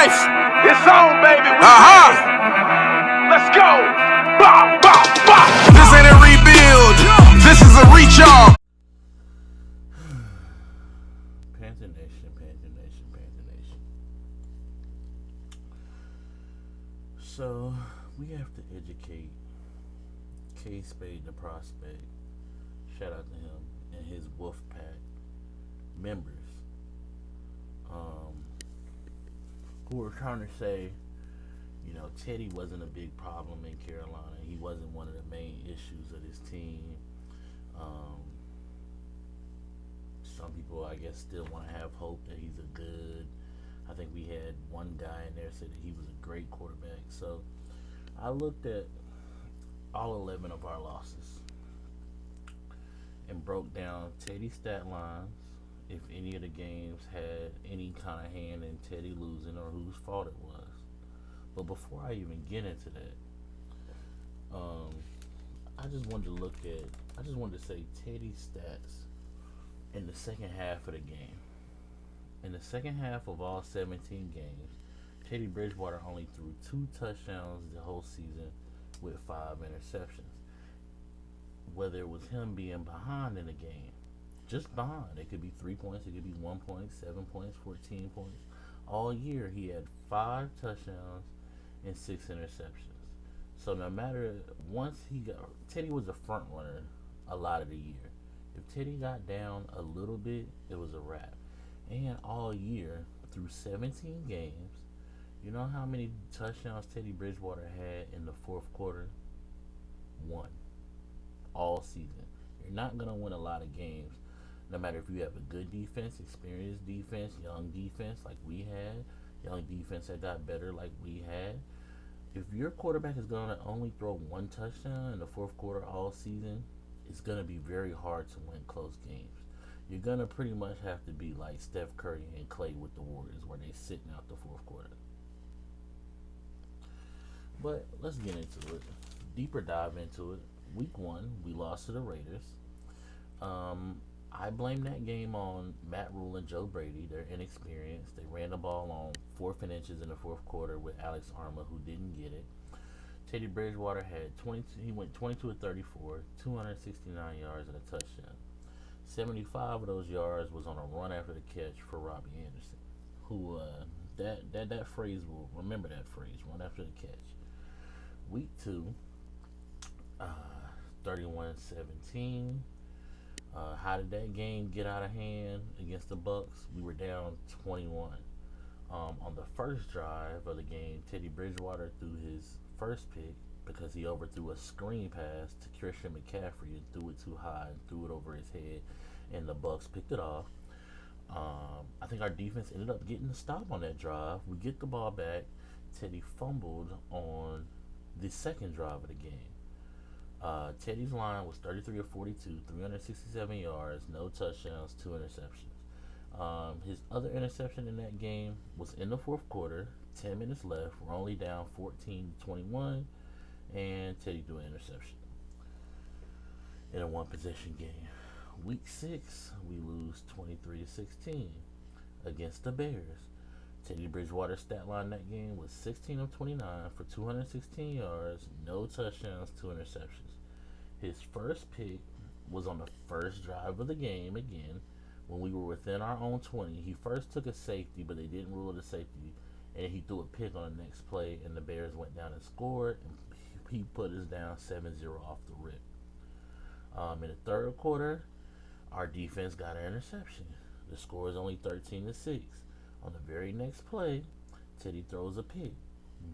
life. It's on, baby. Let's go. Bah, bah, bah. This ain't a rebuild. This is a recharge. Panther Nation, Panther Nation, Panther Nation. So, we have to educate KSpade the prospect. Shout out to him and his Wolfpack members. Who were trying to say, you know, Teddy wasn't a big problem in Carolina. He wasn't one of the main issues of this team. Some people, I guess, still want to have hope that he's a good. I think we had one guy in there said that he was a great quarterback. So I looked at all 11 of our losses and broke down Teddy's stat lines, if any of the games had any kind of hand in Teddy losing or whose fault it was. But before I even get into that, I just wanted to say Teddy's stats in the second half of the game. In the second half of all 17 games, Teddy Bridgewater only threw 2 touchdowns the whole season with 5 interceptions. Whether it was him being behind in the game, just behind. It could be 3 points, it could be 1 point, 7 points, 14 points. All year he had 5 touchdowns and 6 interceptions. So no matter, Teddy was a front runner a lot of the year. If Teddy got down a little bit, it was a wrap. And all year, through 17 games, you know how many touchdowns Teddy Bridgewater had in the fourth quarter? 1. All season. You're not going to win a lot of games, no matter if you have a good defense, experienced defense, young defense like we had, young defense that got better like we had. If your quarterback is going to only throw 1 touchdown in the fourth quarter all season, it's going to be very hard to win close games. You're going to pretty much have to be like Steph Curry and Clay with the Warriors, where they're sitting out the fourth quarter. But let's get into it. Deeper dive into it. Week 1, we lost to the Raiders. I blame that game on Matt Rule and Joe Brady. They're inexperienced. They ran the ball on 4th and inches in the fourth quarter with Alex Arma, who didn't get it. Teddy Bridgewater had 22. He went 22 of 34, 269 yards and a touchdown. 75 of those yards was on a run after the catch for Robbie Anderson, who that phrase will remember that phrase, run after the catch. Week 2, 31-17. How did that game get out of hand against the Bucks? We were down 21. On the first drive of the game, Teddy Bridgewater threw his first pick because he overthrew a screen pass to Christian McCaffrey and threw it too high and threw it over his head, and the Bucks picked it off. I think our defense ended up getting the stop on that drive. We get the ball back. Teddy fumbled on the second drive of the game. Teddy's line was 33 of 42, 367 yards, no touchdowns, 2 interceptions. His other interception in that game was in the fourth quarter, 10 minutes left. We're only down 14-21, and Teddy threw an interception in a 1-possession game. Week 6, we lose 23-16 against the Bears. Teddy Bridgewater's stat line that game was 16 of 29 for 216 yards, no touchdowns, 2 interceptions. His first pick was on the first drive of the game again, when we were within our own 20. He first took a safety, but they didn't rule it a safety, and he threw a pick on the next play, and the Bears went down and scored, and he put us down 7-0 off the rip. In the third quarter, our defense got an interception. The score is only 13-6. On the very next play, Teddy throws a pick.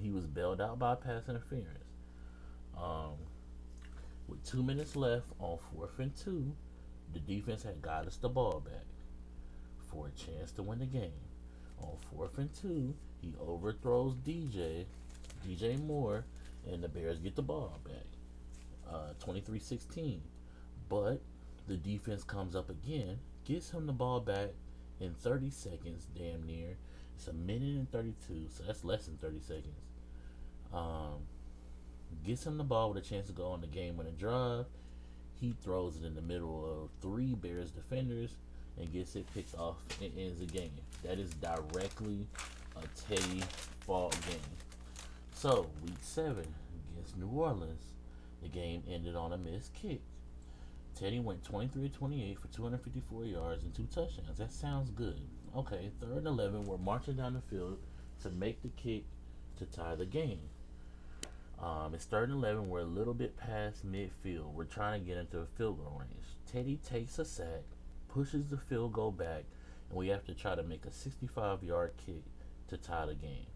He was bailed out by pass interference. With 2 minutes left on 4th and 2, the defense had got us the ball back for a chance to win the game. On 4th and 2, he overthrows DJ Moore, and the Bears get the ball back. 23-16. But the defense comes up again, gets him the ball back in 30 seconds, damn near. It's 1:32, so that's less than 30 seconds. Gets him the ball with a chance to go on the game-winning drive. He throws it in the middle of 3 Bears defenders and gets it picked off and ends the game. That is directly a Teddy fault game. So, week 7 against New Orleans, the game ended on a missed kick. Teddy went 23-28 for 254 yards and 2 touchdowns. That sounds good. Okay, 3rd and 11, we're marching down the field to make the kick to tie the game. It's 3rd and 11, we're a little bit past midfield. We're trying to get into a field goal range. Teddy takes a sack, pushes the field goal back, and we have to try to make a 65-yard kick to tie the game.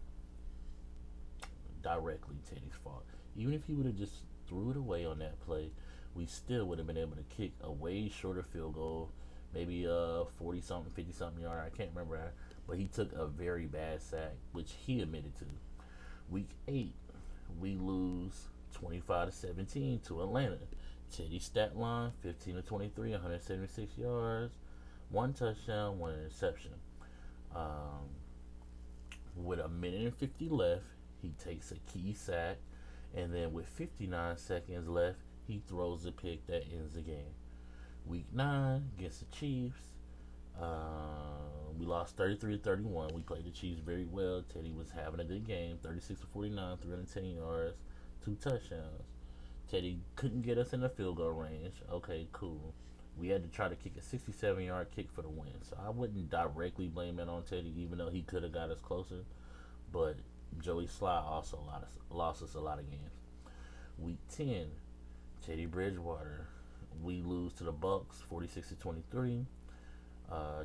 Directly Teddy's fault. Even if he would have just threw it away on that play, we still would have been able to kick a way shorter field goal, maybe 40-something, 50-something yard. I can't remember, but he took a very bad sack, which he admitted to. Week 8, we lose 25-17 to Atlanta. Teddy's stat line: 15-23, 176 yards, 1 touchdown, 1 interception. With a minute and 50 left, he takes a key sack, and then with 59 seconds left, he throws a pick that ends the game. Week 9 against the Chiefs, we lost 33-31. We played the Chiefs very well. Teddy was having a good game, 36-49, 310 yards, 2 touchdowns. Teddy couldn't get us in the field goal range. Okay, cool. We had to try to kick a 67-yard kick for the win. So I wouldn't directly blame it on Teddy, even though he could have got us closer. But Joey Sly also lost us a lot of games. Week 10, Teddy Bridgewater. We lose to the Bucks, 46-23.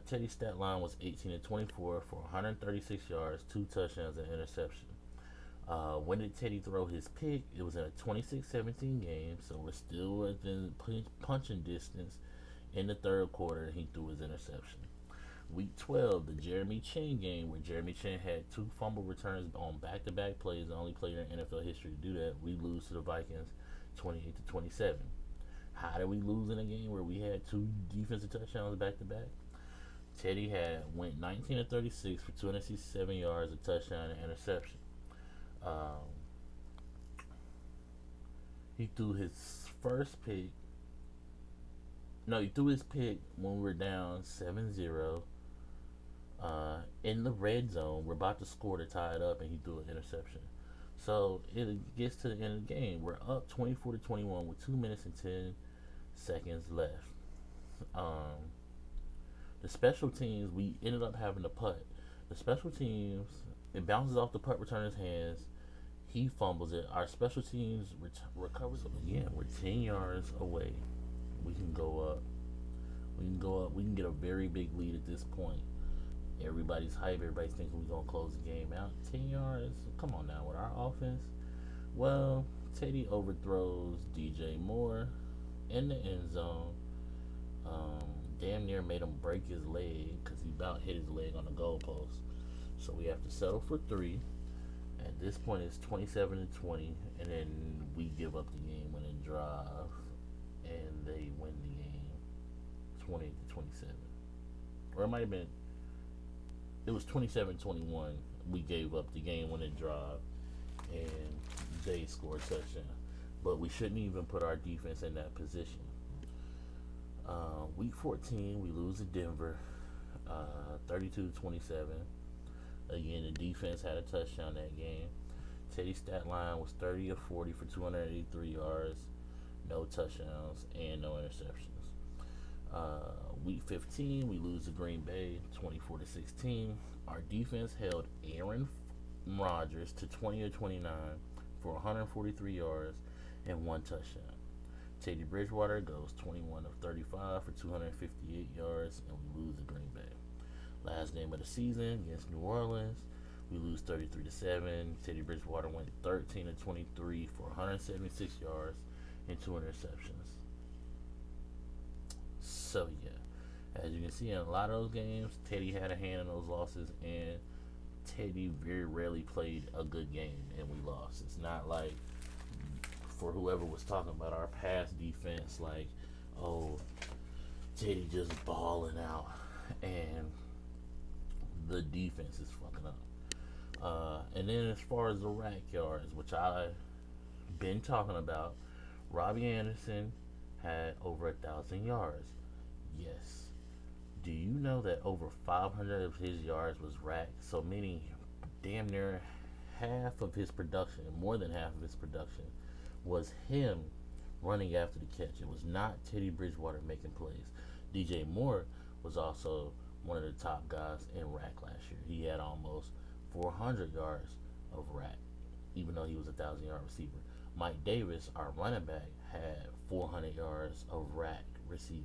Teddy's stat line was 18-24 for 136 yards, 2 touchdowns, and interception. When did Teddy throw his pick? It was in a 26-17 game, so we're still within punching distance in the 3rd quarter, and he threw his interception. Week 12, the Jeremy Chin game, where Jeremy Chin had 2 fumble returns on back-to-back plays, the only player in NFL history to do that. We lose to the Vikings 28-27. How did we lose in a game where we had 2 defensive touchdowns back-to-back? Teddy went 19-36 for 267 yards, a touchdown, and interception. He threw his first pick. No, he threw his pick when we were down 7-0. In the red zone, we're about to score to tie it up, and he threw an interception. So it gets to the end of the game. We're up 24-21 with 2 minutes and 10 seconds left. The special teams, we ended up having to putt. The special teams, it bounces off the putt returner's hands. He fumbles it. Our special teams recovers it. Again, we're 10 yards away. We can go up. We can get a very big lead at this point. Everybody's hype. Everybody's thinking we're going to close the game out. 10 yards? Come on now, with our offense. Well, Teddy overthrows DJ Moore in the end zone. Damn near made him break his leg because he about hit his leg on the goalpost. So we have to settle for 3. At this point, it's 27-20, and then we give up the game-winning drive, and they win the game 28-27. Or it might have been. It was 27-21. We gave up the game-winning drive, and they scored a touchdown. But we shouldn't even put our defense in that position. Week 14, we lose to Denver, 32-27. Again, the defense had a touchdown that game. Teddy's stat line was 30 of 40 for 283 yards, no touchdowns, and no interceptions. Week 15, we lose to Green Bay, 24-16. Our defense held Aaron Rodgers to 20 of 29 for 143 yards and 1 touchdown. Teddy Bridgewater goes 21 of 35 for 258 yards, and we lose to Green Bay. Last game of the season against New Orleans, we lose 33-7. Teddy Bridgewater went 13 of 23 for 176 yards and 2 interceptions. So yeah, as you can see in a lot of those games, Teddy had a hand in those losses, and Teddy very rarely played a good game and we lost. It's not like, for whoever was talking about our pass defense, like, oh, Teddy just balling out and the defense is fucking up. And then as far as the rack yards, which I've been talking about, Robbie Anderson had over 1,000 yards. Yes. Do you know that over 500 of his yards was racked? So meaning damn near half of his production, more than half of his production, was him running after the catch. It was not Teddy Bridgewater making plays. DJ Moore was also one of the top guys in rack last year. He had almost 400 yards of rack, even though he was a 1,000-yard receiver. Mike Davis, our running back, had 400 yards of rack receiving.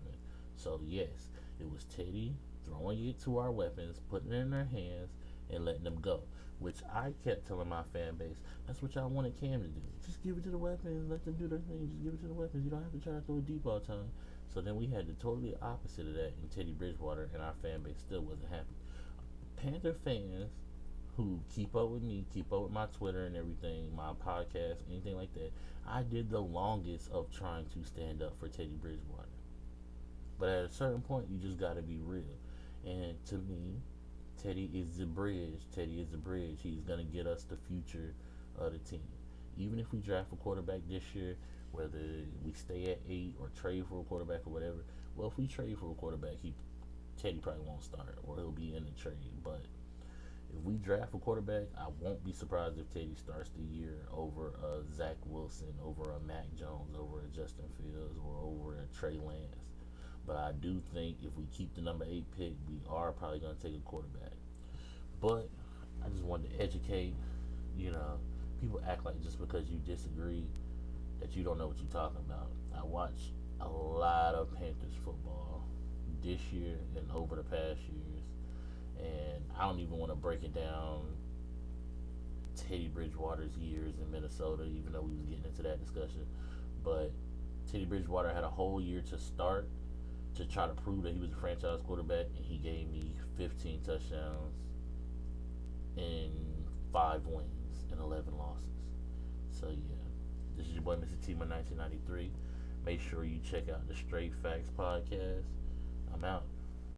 So yes, it was Teddy throwing it to our weapons, putting it in their hands, and letting them go. Which I kept telling my fan base, that's what y'all wanted Cam to do. Just give it to the weapons, let them do their thing. Just give it to the weapons. You don't have to try to throw it deep all the time. So then we had the totally opposite of that in Teddy Bridgewater, and our fan base still wasn't happy. Panther fans who keep up with me, keep up with my Twitter and everything, my podcast, anything like that, I did the longest of trying to stand up for Teddy Bridgewater. But at a certain point, you just got to be real. And to me, Teddy is the bridge. Teddy is the bridge. He's going to get us the future of the team. Even if we draft a quarterback this year, whether we stay at 8 or trade for a quarterback or whatever, well, if we trade for a quarterback, Teddy probably won't start or he'll be in the trade. But if we draft a quarterback, I won't be surprised if Teddy starts the year over Zach Wilson, over a Mac Jones, over a Justin Fields, or over a Trey Lance. But I do think if we keep the number 8 pick, we are probably going to take a quarterback. But I just wanted to educate, people act like just because you disagree that you don't know what you're talking about. I watched a lot of Panthers football this year and over the past years, and I don't even want to break it down Teddy Bridgewater's years in Minnesota, even though we was getting into that discussion. But Teddy Bridgewater had a whole year to start to try to prove that he was a franchise quarterback, and he gave me 15 touchdowns and 5 wins and 11 losses. So yeah, this is your boy Mr. T 1993. Make sure you check out the Straight Facts podcast. I'm out.